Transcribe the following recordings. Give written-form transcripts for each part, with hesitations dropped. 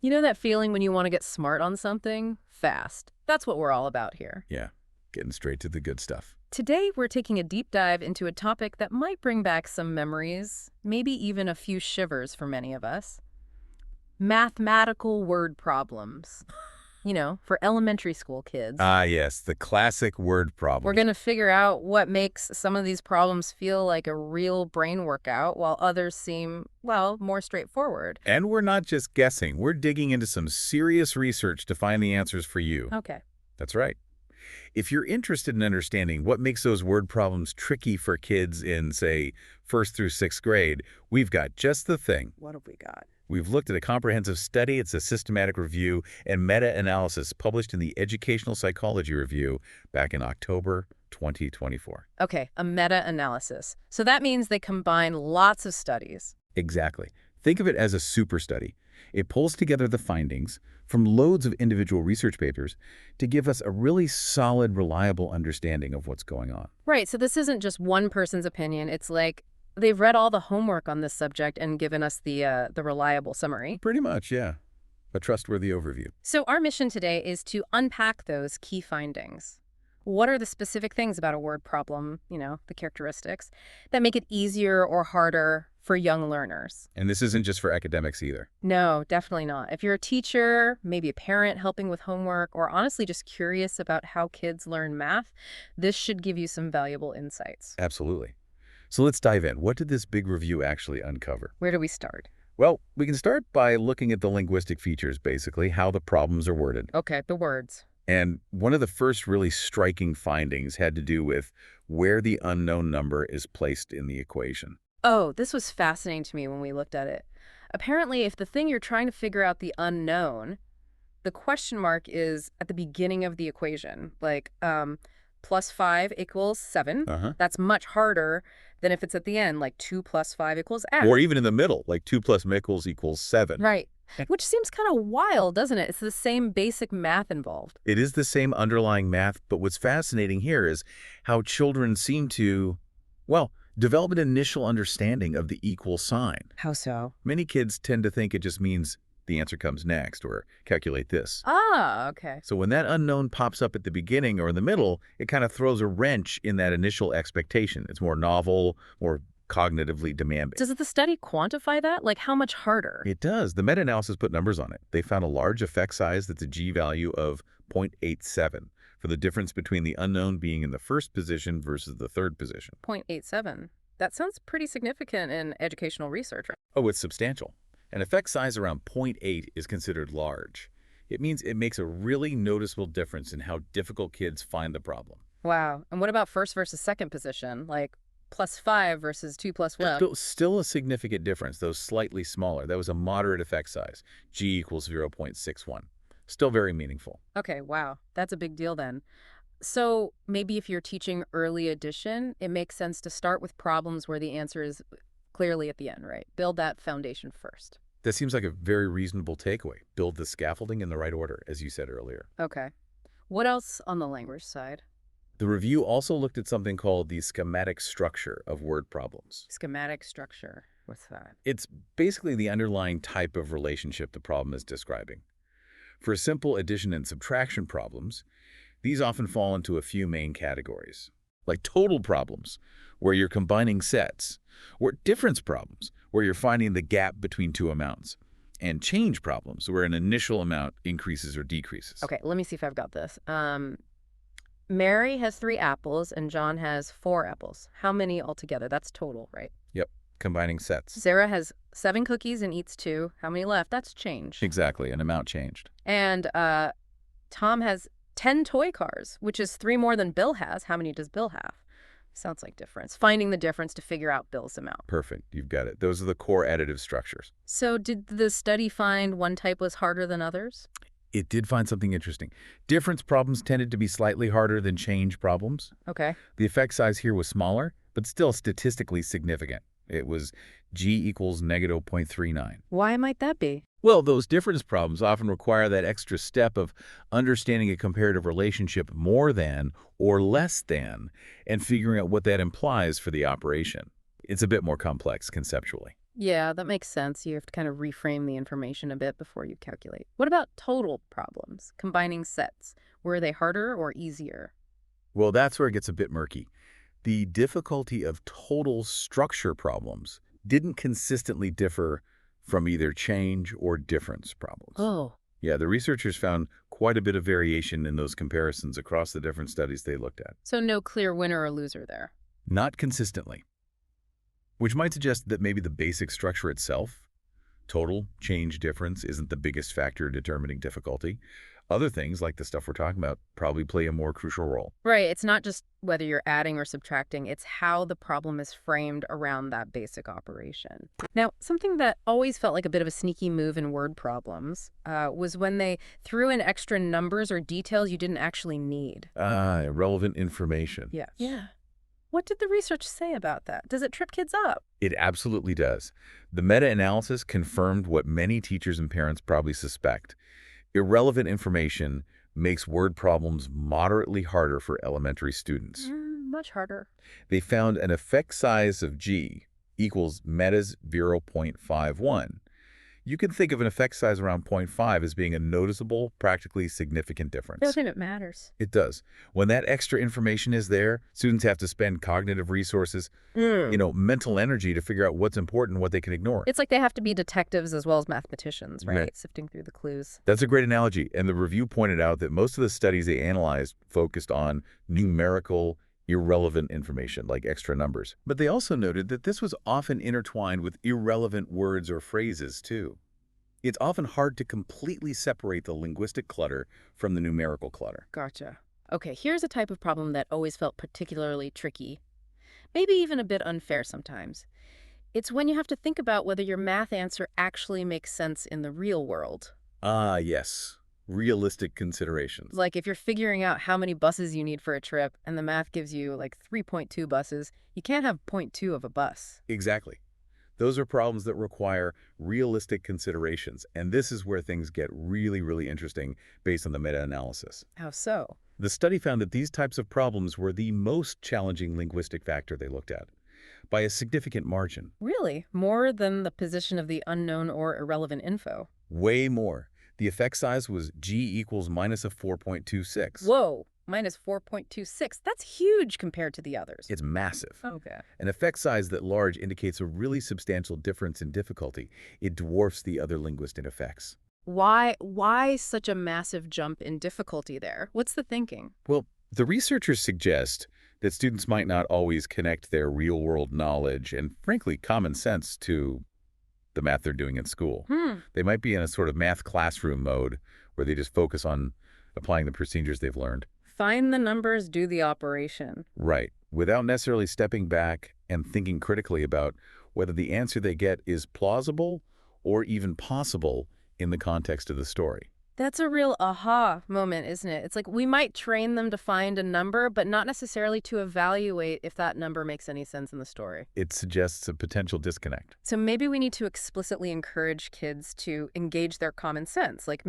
You know that feeling when you want to get smart on something? Fast. That's what we're all about here. Yeah, getting straight to the good stuff. Today, we're taking a deep dive into a topic that might bring back some memories, maybe even a few shivers for many of us. Mathematical word problems. For elementary school kids. Ah, yes, the classic word We're problems. going to figure out what makes some of these problems feel like a real brain workout while others seem, well, more straightforward. And we're not just guessing. We're digging into some serious research to find the answers for you. Okay. That's right. If you're interested in understanding what makes those word problems tricky for kids in, say, 1st through 6th grade, we've got just the thing. What have we got? We've looked at a comprehensive study. It's a systematic review and meta-analysis published in the Educational Psychology Review back in October 2024. Okay, a meta-analysis. So that means they combine lots of studies. Exactly. Think of it as a super study. It pulls together the findings from loads of individual research papers to give us a really solid, reliable understanding of what's going on. Right, so this isn't just one person's opinion. It's like they've read all the homework on this subject and given us the reliable summary. Pretty much, yeah. A trustworthy overview. So our mission today is to unpack those key findings. What are the specific things about a word problem, the characteristics, that make it easier or harder for young learners? And this isn't just for academics either. No, definitely not. If you're a teacher, maybe a parent helping with homework, or honestly just curious about how kids learn math, this should give you some valuable insights. Absolutely. So let's dive in. What did this big review actually uncover? Where do we start? Well, we can start by looking at the linguistic features, basically, how the problems are worded. Okay, the words. And one of the first really striking findings had to do with where the unknown number is placed in the equation. Oh, this was fascinating to me when we looked at it. Apparently, if the thing you're trying to figure out the unknown, the question mark is at the beginning of the equation, like plus 5 equals 7. Uh-huh. That's much harder than if it's at the end, like 2 plus 5 equals X. Or even in the middle, like 2 plus equals 7. Right. Which seems kind of wild, doesn't it? It's the same basic math involved. It is the same underlying math, but what's fascinating here is how children seem to, well, develop an initial understanding of the equal sign. How so? Many kids tend to think it just means the answer comes next, or calculate this. Ah, okay. So when that unknown pops up at the beginning or in the middle, it kind of throws a wrench in that initial expectation. It's more novel, more cognitively demanding. Does the study quantify that? Like how much harder? It does. The meta-analysis put numbers on it. They found a large effect size that's a g-value of 0.87 for the difference between the unknown being in the first position versus the third position. 0.87. That sounds pretty significant in educational research, right? Oh, it's substantial. An effect size around 0.8 is considered large. It means it makes a really noticeable difference in how difficult kids find the problem. Wow. And what about first versus second position? Like plus 5 versus 2 plus 1? Still a significant difference, though slightly smaller. That was a moderate effect size, g equals 0.61. Still very meaningful. Okay, wow. That's a big deal then. So maybe if you're teaching early addition, it makes sense to start with problems where the answer is clearly at the end, right? Build that foundation first. That seems like a very reasonable takeaway. Build the scaffolding in the right order, as you said earlier. Okay. What else on the language side? The review also looked at something called the schematic structure of word problems. Schematic structure. What's that? It's basically the underlying type of relationship the problem is describing. For simple addition and subtraction problems, these often fall into a few main categories, like total problems, where you're combining sets, or difference problems, where you're finding the gap between two amounts, and change problems, where an initial amount increases or decreases. Okay, let me see if I've got this. Mary has 3 apples and John has 4 apples. How many altogether? That's total, right? Yep, combining sets. Sarah has 7 cookies and eats 2. How many left? That's change. Exactly, an amount changed. And Tom has 10 toy cars, which is 3 more than Bill has. How many does Bill have? Sounds like difference. Finding the difference to figure out Bill's amount. Perfect, you've got it. Those are the core additive structures. So did the study find one type was harder than others? It did find something interesting. Difference problems tended to be slightly harder than change problems. Okay. The effect size here was smaller, but still statistically significant. It was g equals negative 0.39. Why might that be? Well, those difference problems often require that extra step of understanding a comparative relationship more than or less than and figuring out what that implies for the operation. It's a bit more complex conceptually. Yeah, that makes sense. You have to kind of reframe the information a bit before you calculate. What about total problems, combining sets? Were they harder or easier? Well, that's where it gets a bit murky. The difficulty of total structure problems didn't consistently differ from either change or difference problems. Oh, Yeah, the researchers found quite a bit of variation in those comparisons across the different studies they looked at. so no clear winner or loser there. Not consistently, which might suggest that maybe the basic structure itself, total change difference, isn't the biggest factor determining difficulty. Other things, like the stuff we're talking about, probably play a more crucial role. Right, it's not just whether you're adding or subtracting, it's how the problem is framed around that basic operation. Now, something that always felt like a bit of a sneaky move in word problems was when they threw in extra numbers or details you didn't actually need. Irrelevant information. Yeah. Yeah. What did the research say about that? Does it trip kids up? It absolutely does. The meta-analysis confirmed what many teachers and parents probably suspect. Irrelevant information makes word problems moderately harder for elementary students. Much harder. They found an effect size of G equals meta's 0.51. You can think of an effect size around 0.5 as being a noticeable, practically significant difference. I think it matters. It does. When that extra information is there, students have to spend cognitive resources, mental energy to figure out what's important and what they can ignore. It's like they have to be detectives as well as mathematicians, right? Right. Sifting through the clues. That's a great analogy, and the review pointed out that most of the studies they analyzed focused on numerical, irrelevant information, like extra numbers. But they also noted that this was often intertwined with irrelevant words or phrases, too. It's often hard to completely separate the linguistic clutter from the numerical clutter. Gotcha. Okay, here's a type of problem that always felt particularly tricky, maybe even a bit unfair sometimes. It's when you have to think about whether your math answer actually makes sense in the real world. Ah, yes. Realistic considerations. Like if you're figuring out how many buses you need for a trip and the math gives you like 3.2 buses, you can't have point 0.2 of a bus. Exactly. Those are problems that require realistic considerations, and this is where things get really, really interesting based on the meta-analysis. How so? The study found that these types of problems were the most challenging linguistic factor they looked at, by a significant margin. Really? More than the position of the unknown or irrelevant info? Way more. The effect size was G equals minus a 4.26. Whoa, minus 4.26. That's huge compared to the others. It's massive. Okay. An effect size that large indicates a really substantial difference in difficulty. It dwarfs the other linguistic effects. Why such a massive jump in difficulty there? What's the thinking? Well, the researchers suggest that students might not always connect their real-world knowledge and, frankly, common sense to the math they're doing in school. They might be in a sort of math classroom mode where they just focus on applying the procedures they've learned. Find the numbers, do the operation. Right, without necessarily stepping back and thinking critically about whether the answer they get is plausible or even possible in the context of the story. That's a real aha moment, isn't it? It's like we might train them to find a number, but not necessarily to evaluate if that number makes any sense in the story. It suggests a potential disconnect. So maybe we need to explicitly encourage kids to engage their common sense. Like,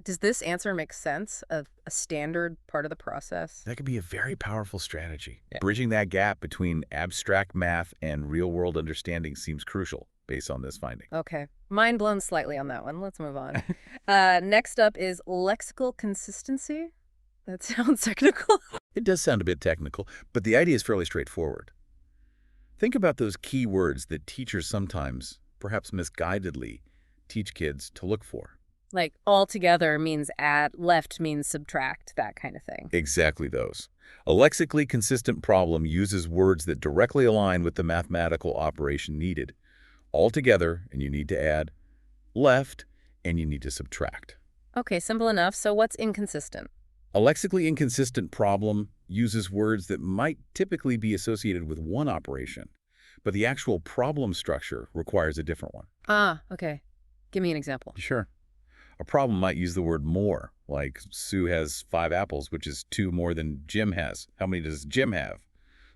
does this answer make sense of a standard part of the process? That could be a very powerful strategy. Yeah. Bridging that gap between abstract math and real-world understanding seems crucial based on this finding. Okay. Mind blown slightly on that one. Let's move on. Next up is lexical consistency. That sounds technical. It does sound a bit technical, but the idea is fairly straightforward. Think about those key words that teachers sometimes, perhaps misguidedly, teach kids to look for. Like altogether means add, left means subtract, that kind of thing. Exactly those. A lexically consistent problem uses words that directly align with the mathematical operation needed. Altogether, and you need to add, left, and you need to subtract. Okay, simple enough. So what's inconsistent? A lexically inconsistent problem uses words that might typically be associated with one operation, but the actual problem structure requires a different one. Ah, okay. Give me an example. Sure. A problem might use the word more, like Sue has 5 apples, which is 2 more than Jim has. How many does Jim have?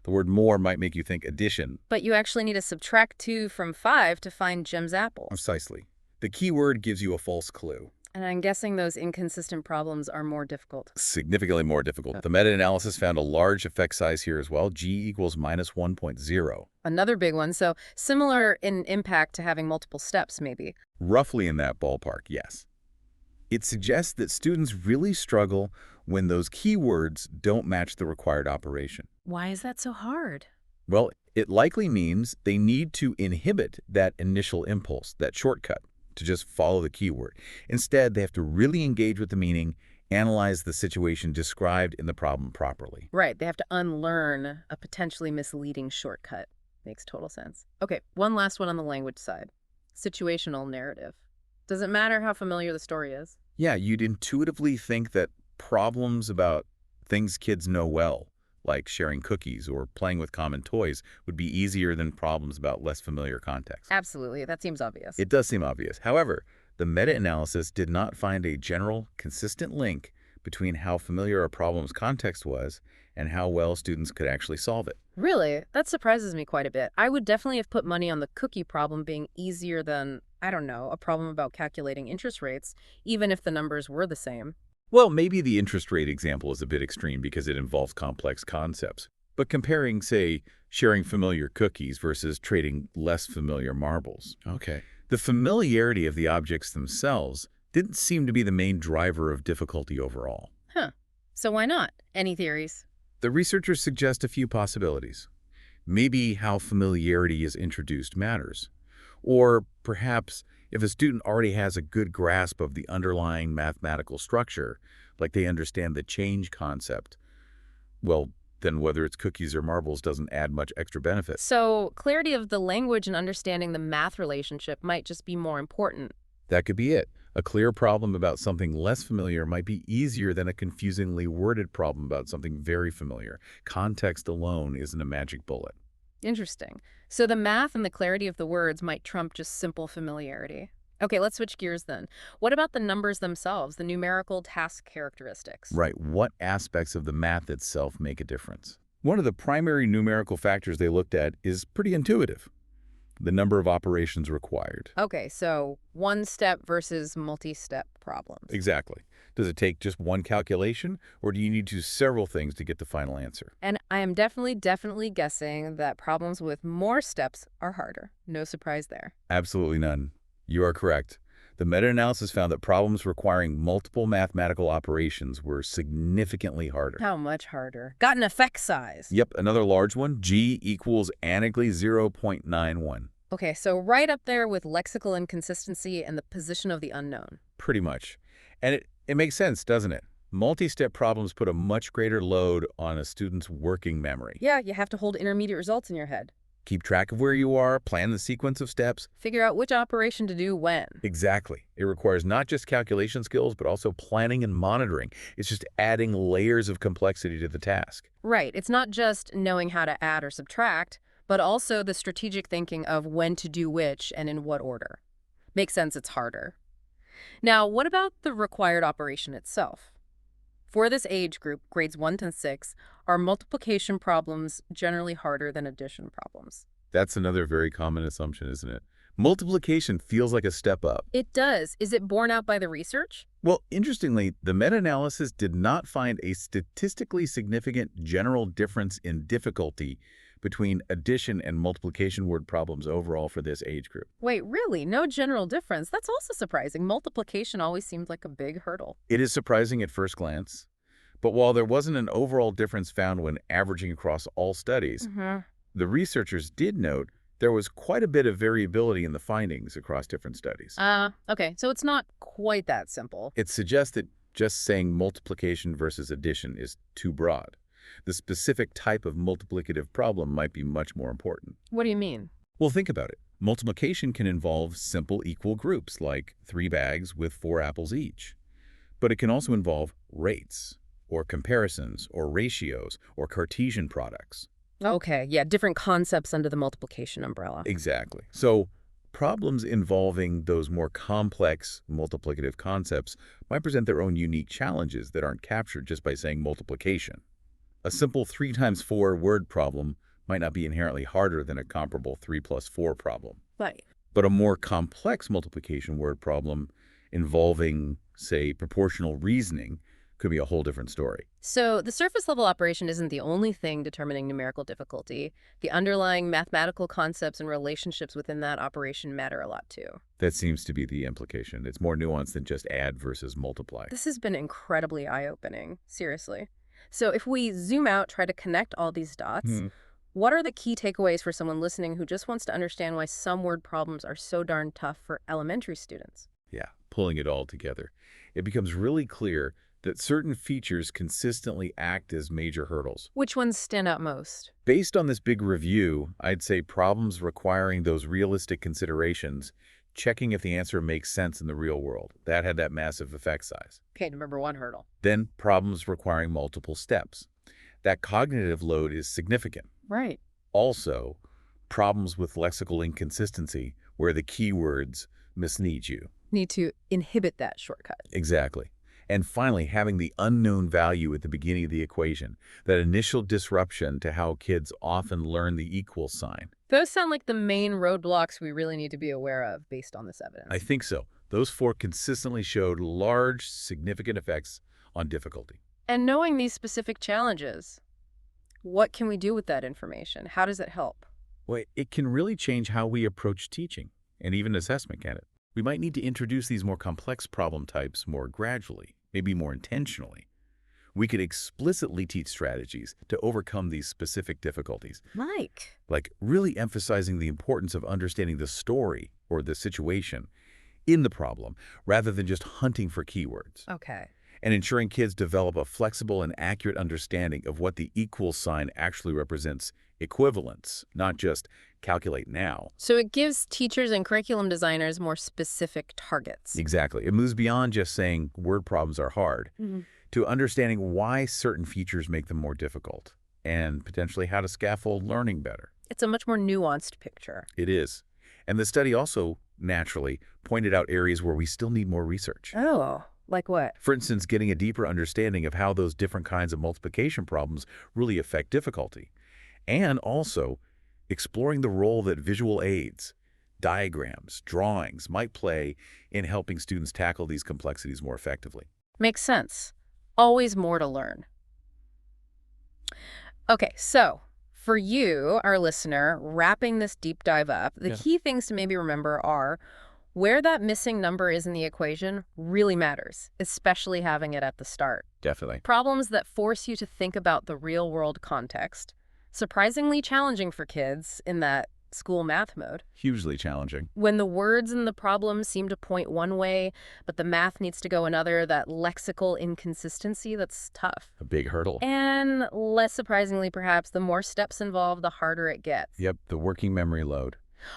The word more might make you think addition. But you actually need to subtract 2 from 5 to find Jim's apples. Precisely. The key word gives you a false clue. And I'm guessing those inconsistent problems are more difficult. Significantly more difficult. The meta-analysis found a large effect size here as well, G equals minus 1.0. Another big one, so similar in impact to having multiple steps, maybe. Roughly in that ballpark, yes. It suggests that students really struggle when those keywords don't match the required operation. Why is that so hard? Well, it likely means they need to inhibit that initial impulse, that shortcut, to just follow the keyword. Instead, they have to really engage with the meaning, analyze the situation described in the problem properly. Right, they have to unlearn a potentially misleading shortcut. Makes total sense. Okay, one last one on the language side. Situational narrative. Does it matter how familiar the story is? Yeah, you'd intuitively think that problems about things kids know well, like sharing cookies or playing with common toys, would be easier than problems about less familiar contexts. Absolutely, that seems obvious. It does seem obvious. However, the meta-analysis did not find a general, consistent link between how familiar a problem's context was and how well students could actually solve it. Really? That surprises me quite a bit. I would definitely have put money on the cookie problem being easier than, I don't know, a problem about calculating interest rates, even if the numbers were the same. Well, maybe the interest rate example is a bit extreme because it involves complex concepts. But comparing, say, sharing familiar cookies versus trading less familiar marbles. Okay. The familiarity of the objects themselves didn't seem to be the main driver of difficulty overall. Huh. So why not? Any theories? The researchers suggest a few possibilities. Maybe how familiarity is introduced matters. Or perhaps if a student already has a good grasp of the underlying mathematical structure, like they understand the change concept, well, then whether it's cookies or marbles doesn't add much extra benefit. So clarity of the language and understanding the math relationship might just be more important. That could be it. A clear problem about something less familiar might be easier than a confusingly worded problem about something very familiar. Context alone isn't a magic bullet. Interesting. So the math and the clarity of the words might trump just simple familiarity. Okay, let's switch gears then. What about the numbers themselves, the numerical task characteristics? Right. What aspects of the math itself make a difference? One of the primary numerical factors they looked at is pretty intuitive. The number of operations required. Okay, so one-step versus multi-step problems. Exactly. Does it take just one calculation, or do you need to do several things to get the final answer? And I am definitely guessing that problems with more steps are harder. No surprise there. Absolutely none. You are correct. The meta-analysis found that problems requiring multiple mathematical operations were significantly harder. How much harder? Got an effect size. Yep, another large one, G equals anagly 0.91. Okay, so right up there with lexical inconsistency and the position of the unknown. Pretty much. And it makes sense, doesn't it? Multi-step problems put a much greater load on a student's working memory. Yeah, you have to hold intermediate results in your head. Keep track of where you are, plan the sequence of steps. Figure out which operation to do when. Exactly. It requires not just calculation skills, but also planning and monitoring. It's just adding layers of complexity to the task. Right. It's not just knowing how to add or subtract, but also the strategic thinking of when to do which and in what order. Makes sense it's harder. Now, what about the required operation itself? For this age group, grades 1 to 6, are multiplication problems generally harder than addition problems? That's another very common assumption, isn't it? Multiplication feels like a step up. It does. Is it borne out by the research? Well, interestingly, the meta-analysis did not find a statistically significant general difference in difficulty between addition and multiplication word problems overall for this age group. Wait, really? No general difference? That's also surprising. Multiplication always seemed like a big hurdle. It is surprising at first glance, but while there wasn't an overall difference found when averaging across all studies, the researchers did note there was quite a bit of variability in the findings across different studies. Okay, so it's not quite that simple. It suggests that just saying multiplication versus addition is too broad. The specific type of multiplicative problem might be much more important. What do you mean? Well, think about it. Multiplication can involve simple equal groups, like 3 bags with 4 apples each. But it can also involve rates, or comparisons, or ratios, or Cartesian products. Okay, yeah, different concepts under the multiplication umbrella. Exactly. So problems involving those more complex multiplicative concepts might present their own unique challenges that aren't captured just by saying multiplication. A simple 3 times 4 word problem might not be inherently harder than a comparable 3 plus 4 problem. Right. But a more complex multiplication word problem involving say proportional reasoning, could be a whole different story. So the surface level operation isn't the only thing determining numerical difficulty. The underlying mathematical concepts and relationships within that operation matter a lot too. That seems to be the implication. It's more nuanced than just add versus multiply. This has been incredibly eye-opening, seriously. So if we zoom out, try to connect all these dots, what are the key takeaways for someone listening who just wants to understand why some word problems are so darn tough for elementary students? Yeah, pulling it all together. It becomes really clear that certain features consistently act as major hurdles. Which ones stand out most? Based on this big review, I'd say problems requiring those realistic considerations, checking if the answer makes sense in the real world. That had that massive effect size. Okay, number one hurdle. Then problems requiring multiple steps. That cognitive load is significant. Right. Also, problems with lexical inconsistency, where the keywords mislead you. Need to inhibit that shortcut. Exactly. And finally, having the unknown value at the beginning of the equation, that initial disruption to how kids often learn the equal sign. Those sound like the main roadblocks we really need to be aware of based on this evidence. I think so. Those four consistently showed large, significant effects on difficulty. And knowing these specific challenges, what can we do with that information? How does it help? Well, it can really change how we approach teaching and even assessment, can it? We might need to introduce these more complex problem types more gradually, maybe more intentionally. We could explicitly teach strategies to overcome these specific difficulties, like really emphasizing the importance of understanding the story or the situation in the problem rather than just hunting for keywords. Okay. And ensuring kids develop a flexible and accurate understanding of what the equal sign actually represents, equivalence, not just calculate now. So it gives teachers and curriculum designers more specific targets. Exactly. It moves beyond just saying word problems are hard to understanding why certain features make them more difficult and potentially how to scaffold learning better. It's a much more nuanced picture. It is. And the study also, naturally, pointed out areas where we still need more research. Oh, like what? For instance, getting a deeper understanding of how those different kinds of multiplication problems really affect difficulty. And also, exploring the role that visual aids, diagrams, drawings might play in helping students tackle these complexities more effectively. Makes sense. Always more to learn. Okay, so for you, our listener, wrapping this deep dive up, the key things to maybe remember are where that missing number is in the equation really matters, especially having it at the start. Definitely. Problems that force you to think about the real-world context. Surprisingly challenging for kids in that school math mode. Hugely challenging. When the words in the problem seem to point one way, but the math needs to go another, that lexical inconsistency, that's tough. A big hurdle. And less surprisingly, perhaps, the more steps involved, the harder it gets. Yep, the working memory load.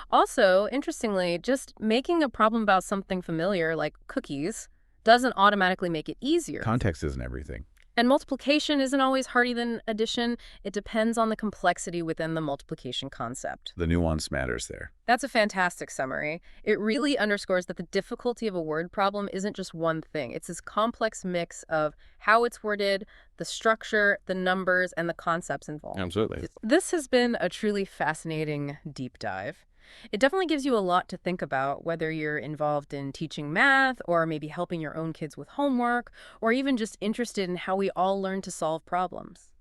Also, interestingly, just making a problem about something familiar, like cookies, doesn't automatically make it easier. Context isn't everything. And multiplication isn't always harder than addition. It depends on the complexity within the multiplication concept. The nuance matters there. That's a fantastic summary. It really underscores that the difficulty of a word problem isn't just one thing. It's this complex mix of how it's worded, the structure, the numbers, and the concepts involved. Absolutely. This has been a truly fascinating deep dive. It definitely gives you a lot to think about, whether you're involved in teaching math or maybe helping your own kids with homework, or even just interested in how we all learn to solve problems.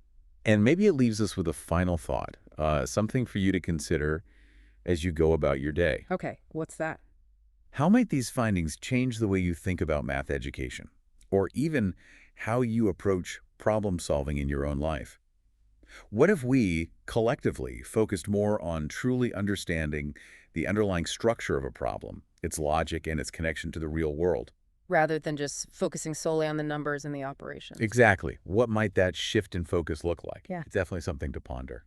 And maybe it leaves us with a final thought, something for you to consider as you go about your day. Okay, what's that? How might these findings change the way you think about math education, or even how you approach problem solving in your own life? What if we, collectively, focused more on truly understanding the underlying structure of a problem, its logic, and its connection to the real world? Rather than just focusing solely on the numbers and the operations. Exactly. What might that shift in focus look like? Yeah. It's definitely something to ponder.